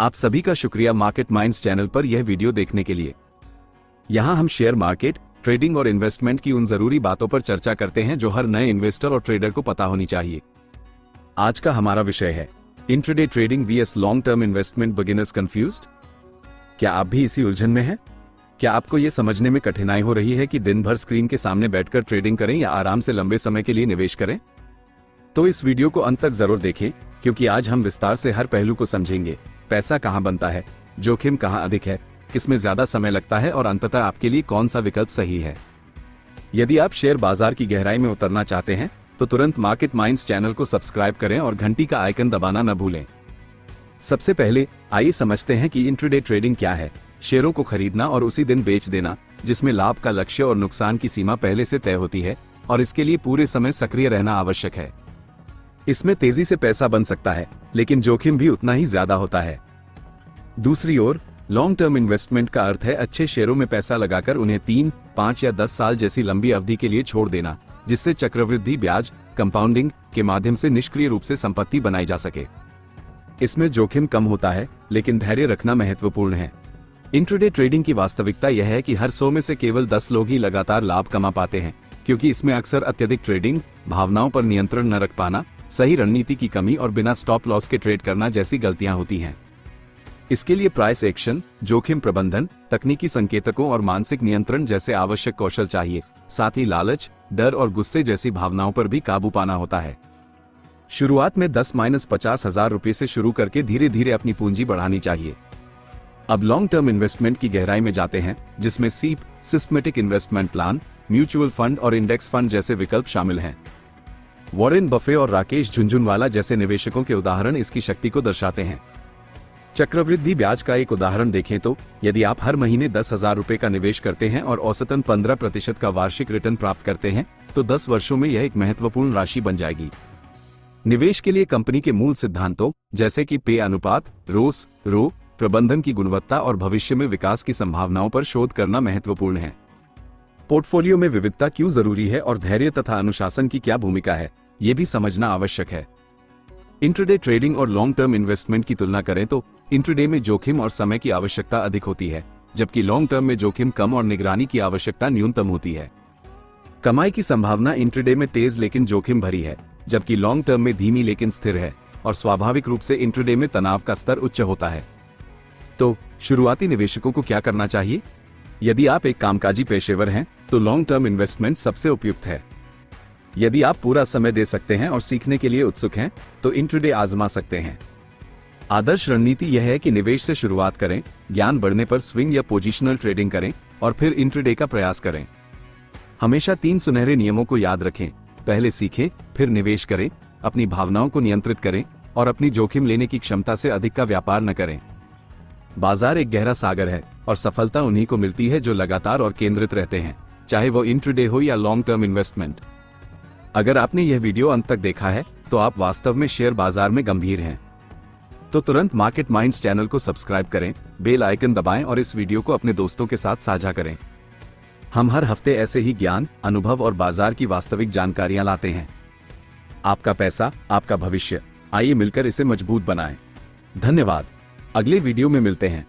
आप सभी का शुक्रिया मार्केट माइंड्स चैनल पर यह वीडियो देखने के लिए। यहाँ हम शेयर मार्केट, ट्रेडिंग और इन्वेस्टमेंट की उन जरूरी बातों पर चर्चा करते हैं जो हर नए इन्वेस्टर और ट्रेडर को पता होनी चाहिए। आज का हमारा विषय है intraday trading vs long term investment beginners confused. क्या आप भी इसी उलझन में हैं? क्या आपको यह समझने में कठिनाई हो रही है कि दिन भर स्क्रीन के सामने बैठकर ट्रेडिंग करें या आराम से लंबे समय के लिए निवेश करें? तो इस वीडियो को अंत तक जरूर देखें, क्योंकि आज हम विस्तार से हर पहलू को समझेंगे। पैसा कहां बनता है, जोखिम कहां अधिक है, किसमें ज्यादा समय लगता है और अंततः आपके लिए कौन सा विकल्प सही है। यदि आप शेयर बाजार की गहराई में उतरना चाहते हैं तो तुरंत मार्केट माइंड्स चैनल को सब्सक्राइब करें और घंटी का आइकन दबाना न भूलें। सबसे पहले आइए समझते हैं कि इंट्राडे ट्रेडिंग क्या है। शेयरों को खरीदना और उसी दिन बेच देना, जिसमें लाभ का लक्ष्य और नुकसान की सीमा पहले से तय होती है और इसके लिए पूरे समय सक्रिय रहना आवश्यक है। इसमें तेजी से पैसा बन सकता है, लेकिन जोखिम भी उतना ही ज्यादा होता है। दूसरी ओर लॉन्ग टर्म इन्वेस्टमेंट का अर्थ है अच्छे शेयरों में पैसा लगाकर उन्हें 3, 5 या 10 साल जैसी लंबी अवधि के लिए छोड़ देना, जिससे चक्रवृद्धि ब्याज कंपाउंडिंग के माध्यम से निष्क्रिय रूप से संपत्ति बनाई जा सके। इसमें जोखिम कम होता है, लेकिन धैर्य रखना महत्वपूर्ण है। इंट्राडे ट्रेडिंग की वास्तविकता यह है कि हर 100 में से केवल 10 लोग ही लगातार लाभ कमा पाते हैं, क्योंकि इसमें अक्सर अत्यधिक ट्रेडिंग, भावनाओं पर नियंत्रण न रख पाना, सही रणनीति की कमी और बिना स्टॉप लॉस के ट्रेड करना जैसी गलतियां होती हैं। इसके लिए प्राइस एक्शन, जोखिम प्रबंधन, तकनीकी संकेतकों और मानसिक नियंत्रण जैसे आवश्यक कौशल चाहिए। साथ ही लालच, डर और गुस्से जैसी भावनाओं पर भी काबू पाना होता है। शुरुआत में 10-50 हजार रुपए से शुरू करके धीरे धीरे अपनी पूंजी बढ़ानी चाहिए। अब लॉन्ग टर्म इन्वेस्टमेंट की गहराई में जाते हैं, जिसमें सीप, systematic investment plan, mutual fund और इंडेक्स फंड जैसे विकल्प शामिल हैं। वॉरेन बफे और राकेश झुनझुनवाला जैसे निवेशकों के उदाहरण इसकी शक्ति को दर्शाते हैं। चक्रवृद्धि ब्याज का एक उदाहरण देखें तो यदि आप हर महीने 10,000 रुपए का निवेश करते हैं और औसतन 15% का वार्षिक रिटर्न प्राप्त करते हैं, तो 10 वर्षों में यह एक महत्वपूर्ण राशि बन जाएगी। निवेश के लिए कंपनी के मूल सिद्धांतों जैसे कि पे अनुपात, रो, प्रबंधन की गुणवत्ता और भविष्य में विकास की संभावनाओं पर शोध करना महत्वपूर्ण है। पोर्टफोलियो में विविधता क्यों जरूरी है और धैर्य तथा अनुशासन की क्या भूमिका है, ये भी समझना आवश्यक है। इंट्राडे ट्रेडिंग और लॉन्ग टर्म इन्वेस्टमेंट की तुलना करें तो इंट्राडे में जोखिम और समय की आवश्यकता अधिक होती है, जबकि लॉन्ग टर्म में जोखिम कम और निगरानी की आवश्यकता न्यूनतम होती है। कमाई की संभावना इंट्राडे में तेज लेकिन जोखिम भरी है, जबकि लॉन्ग टर्म में धीमी लेकिन स्थिर है, और स्वाभाविक रूप से इंट्राडे में तनाव का स्तर उच्च होता है। तो शुरुआती निवेशकों को क्या करना चाहिए? यदि आप एक कामकाजी पेशेवर हैं, तो लॉन्ग टर्म इन्वेस्टमेंट सबसे उपयुक्त है। यदि आप पूरा समय दे सकते हैं और सीखने के लिए उत्सुक हैं, तो इंट्राडे आजमा सकते हैं। आदर्श रणनीति यह है कि निवेश से शुरुआत करें, ज्ञान बढ़ने पर स्विंग या पोजिशनल ट्रेडिंग करें और फिर इंट्राडे का प्रयास करें। हमेशा 3 सुनहरे नियमों को याद रखें। पहले सीखें, फिर निवेश करें, अपनी भावनाओं को नियंत्रित करें और अपनी जोखिम लेने की क्षमता से अधिक का व्यापार न करें। बाजार एक गहरा सागर है और सफलता उन्हीं को मिलती है जो लगातार और केंद्रित रहते हैं, चाहे वो इंट्राडे हो या लॉन्ग टर्म इन्वेस्टमेंट। अगर आपने यह वीडियो अंत तक देखा है तो आप वास्तव में शेयर बाजार में गंभीर हैं। तो तुरंत मार्केट माइंड्स चैनल को सब्सक्राइब करें, बेल आइकन दबाएं और इस वीडियो को अपने दोस्तों के साथ साझा करें। हम हर हफ्ते ऐसे ही ज्ञान, अनुभव और बाजार की वास्तविक जानकारियां लाते हैं। आपका पैसा, आपका भविष्य, आइए मिलकर इसे मजबूत बनाएं। धन्यवाद। अगले वीडियो में मिलते हैं।